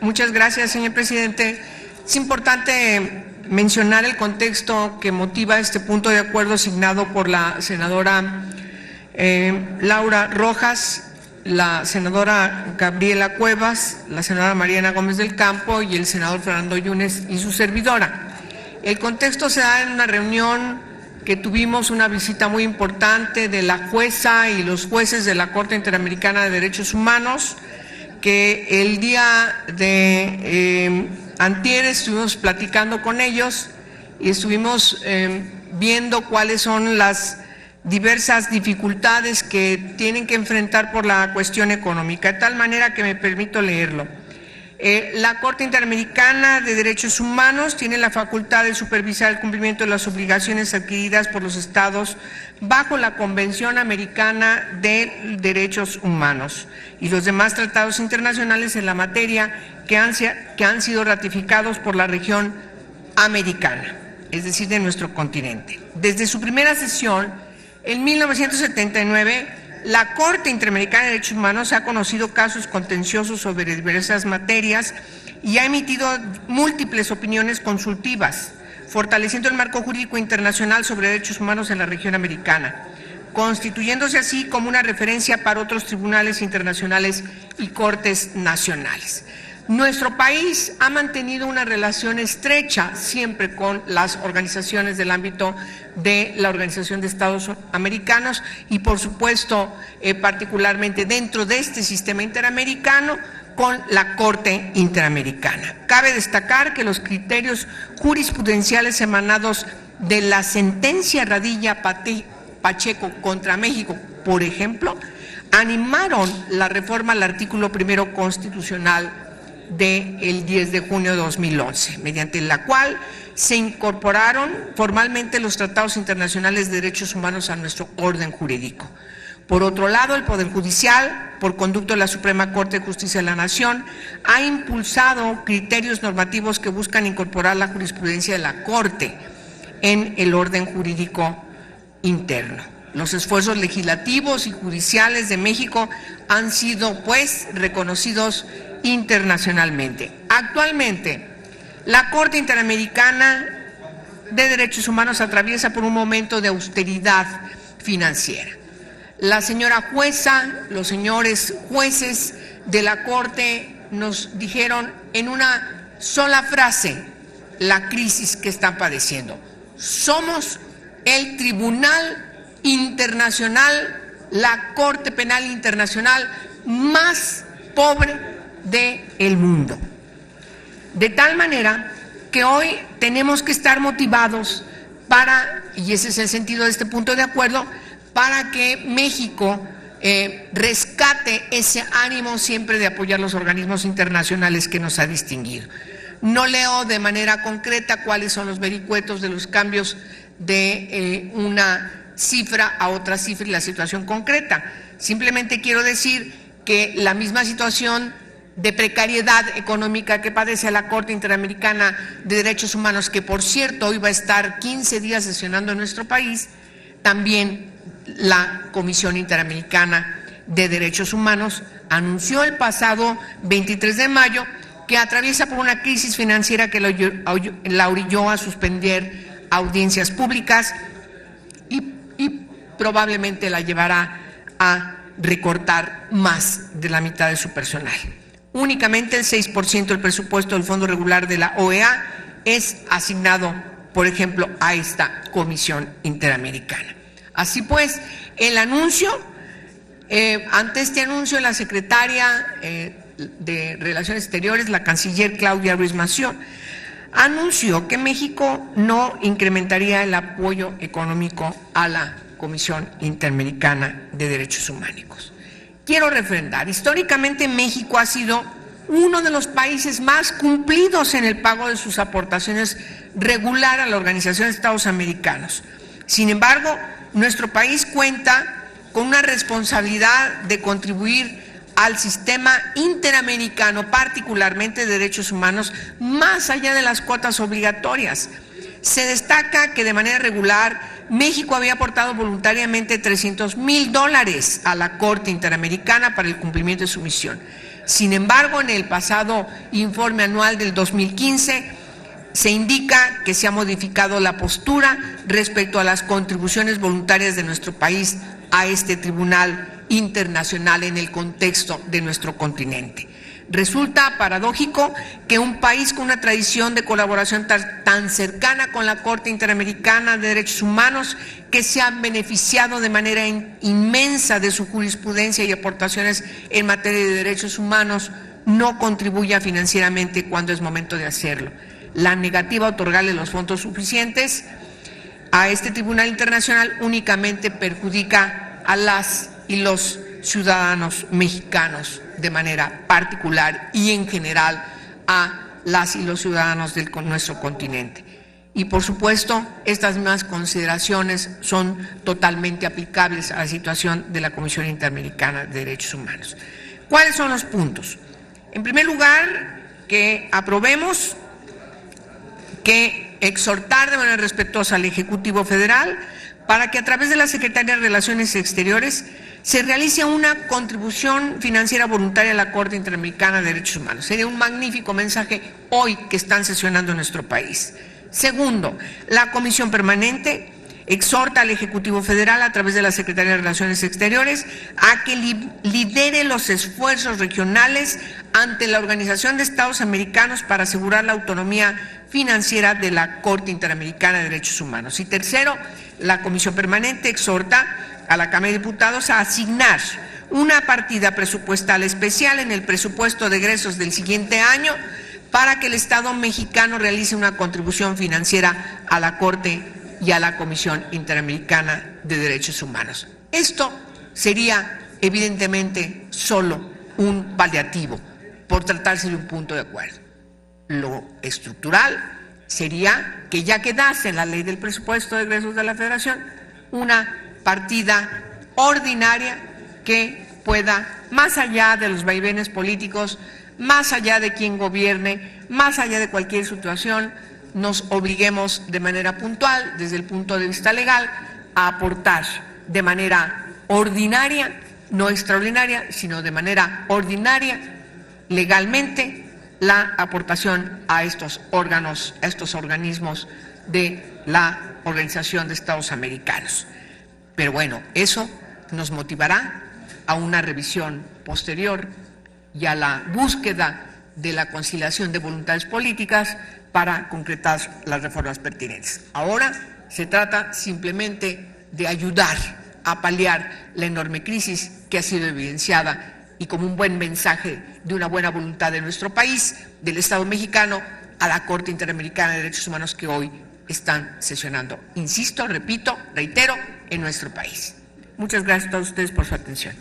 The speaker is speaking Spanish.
Muchas gracias, señor presidente. Es importante mencionar el contexto que motiva este punto de acuerdo asignado por la senadora Laura Rojas, la senadora Gabriela Cuevas, la senadora Mariana Gómez del Campo y el senador Fernando Yunes y su servidora. El contexto se da en una reunión que tuvimos, una visita muy importante de la jueza y los jueces de la Corte Interamericana de Derechos Humanos, que el día de antier estuvimos platicando con ellos y estuvimos viendo cuáles son las diversas dificultades que tienen que enfrentar por la cuestión económica, de tal manera que me permito leerlo. La Corte Interamericana de Derechos Humanos tiene la facultad de supervisar el cumplimiento de las obligaciones adquiridas por los estados bajo la Convención Americana de Derechos Humanos y los demás tratados internacionales en la materia que han sido ratificados por la región americana, es decir, de nuestro continente. Desde su primera sesión, en 1979, la Corte Interamericana de Derechos Humanos ha conocido casos contenciosos sobre diversas materias y ha emitido múltiples opiniones consultivas, fortaleciendo el marco jurídico internacional sobre derechos humanos en la región americana, constituyéndose así como una referencia para otros tribunales internacionales y cortes nacionales. Nuestro país ha mantenido una relación estrecha siempre con las organizaciones del ámbito de la Organización de Estados Americanos y, por supuesto, particularmente dentro de este sistema interamericano, con la Corte Interamericana. Cabe destacar que los criterios jurisprudenciales emanados de la sentencia Radilla Pacheco contra México, por ejemplo, animaron la reforma al artículo primero constitucional del 10 de junio de 2011, mediante la cual se incorporaron formalmente los tratados internacionales de derechos humanos a nuestro orden jurídico. Por otro lado, el Poder Judicial, por conducto de la Suprema Corte de Justicia de la Nación, ha impulsado criterios normativos que buscan incorporar la jurisprudencia de la Corte en el orden jurídico interno. Los esfuerzos legislativos y judiciales de México han sido, pues, reconocidos internacionalmente. Actualmente, la Corte Interamericana de Derechos Humanos atraviesa por un momento de austeridad financiera. La señora jueza, los señores jueces de la Corte nos dijeron en una sola frase la crisis que están padeciendo. Somos el Tribunal Internacional, la Corte Penal Internacional más pobre del mundo. De tal manera que hoy tenemos que estar motivados para, y ese es el sentido de este punto de acuerdo, para que México rescate ese ánimo siempre de apoyar los organismos internacionales que nos ha distinguido. No leo de manera concreta cuáles son los vericuetos de los cambios de una cifra a otra cifra y la situación concreta. Simplemente quiero decir que la misma situación de precariedad económica que padece la Corte Interamericana de Derechos Humanos, que por cierto hoy va a estar 15 días sesionando en nuestro país, también la Comisión Interamericana de Derechos Humanos anunció el pasado 23 de mayo que atraviesa por una crisis financiera que la orilló a suspender audiencias públicas y probablemente la llevará a recortar más de la mitad de su personal. Únicamente el 6% del presupuesto del Fondo Regular de la OEA es asignado, por ejemplo, a esta Comisión Interamericana. Así pues, el anuncio, ante este anuncio, la secretaria de Relaciones Exteriores, la canciller Claudia Ruiz Massieu, anunció que México no incrementaría el apoyo económico a la Comisión Interamericana de Derechos Humanos. Quiero refrendar, históricamente México ha sido uno de los países más cumplidos en el pago de sus aportaciones regular a la Organización de Estados Americanos. Sin embargo, nuestro país cuenta con una responsabilidad de contribuir al sistema interamericano, particularmente de derechos humanos, más allá de las cuotas obligatorias. Se destaca que de manera regular México había aportado voluntariamente $300,000 a la Corte Interamericana para el cumplimiento de su misión. Sin embargo, en el pasado informe anual del 2015 se indica que se ha modificado la postura respecto a las contribuciones voluntarias de nuestro país a este tribunal internacional en el contexto de nuestro continente. Resulta paradójico que un país con una tradición de colaboración tan cercana con la Corte Interamericana de Derechos Humanos, que se ha beneficiado de manera inmensa de su jurisprudencia y aportaciones en materia de derechos humanos, no contribuya financieramente cuando es momento de hacerlo. La negativa a otorgarle los fondos suficientes a este Tribunal Internacional únicamente perjudica a las y los ciudadanos mexicanos de manera particular y en general a las y los ciudadanos de nuestro continente. Y por supuesto, estas mismas consideraciones son totalmente aplicables a la situación de la Comisión Interamericana de Derechos Humanos. ¿Cuáles son los puntos? En primer lugar, que aprobemos que exhortar de manera respetuosa al Ejecutivo Federal para que a través de la Secretaría de Relaciones Exteriores se realice una contribución financiera voluntaria a la Corte Interamericana de Derechos Humanos. Sería un magnífico mensaje hoy que están sesionando en nuestro país. Segundo, la Comisión Permanente exhorta al Ejecutivo Federal a través de la Secretaría de Relaciones Exteriores a que lidere los esfuerzos regionales ante la Organización de Estados Americanos para asegurar la autonomía financiera de la Corte Interamericana de Derechos Humanos. Y tercero, la Comisión Permanente exhorta a la Cámara de Diputados a asignar una partida presupuestal especial en el presupuesto de egresos del siguiente año para que el Estado mexicano realice una contribución financiera a la Corte y a la Comisión Interamericana de Derechos Humanos. Esto sería evidentemente solo un paliativo por tratarse de un punto de acuerdo. Lo estructural sería que ya quedase en la ley del presupuesto de egresos de la Federación una partida ordinaria que pueda, más allá de los vaivenes políticos, más allá de quien gobierne, más allá de cualquier situación, nos obliguemos de manera puntual, desde el punto de vista legal, a aportar de manera ordinaria, no extraordinaria, sino de manera ordinaria, legalmente, la aportación a estos órganos, a estos organismos de la Organización de Estados Americanos. Pero bueno, eso nos motivará a una revisión posterior y a la búsqueda de la conciliación de voluntades políticas para concretar las reformas pertinentes. Ahora se trata simplemente de ayudar a paliar la enorme crisis que ha sido evidenciada y como un buen mensaje de una buena voluntad de nuestro país, del Estado mexicano, a la Corte Interamericana de Derechos Humanos que hoy están sesionando. Insisto, repito, reitero, en nuestro país. Muchas gracias a todos ustedes por su atención.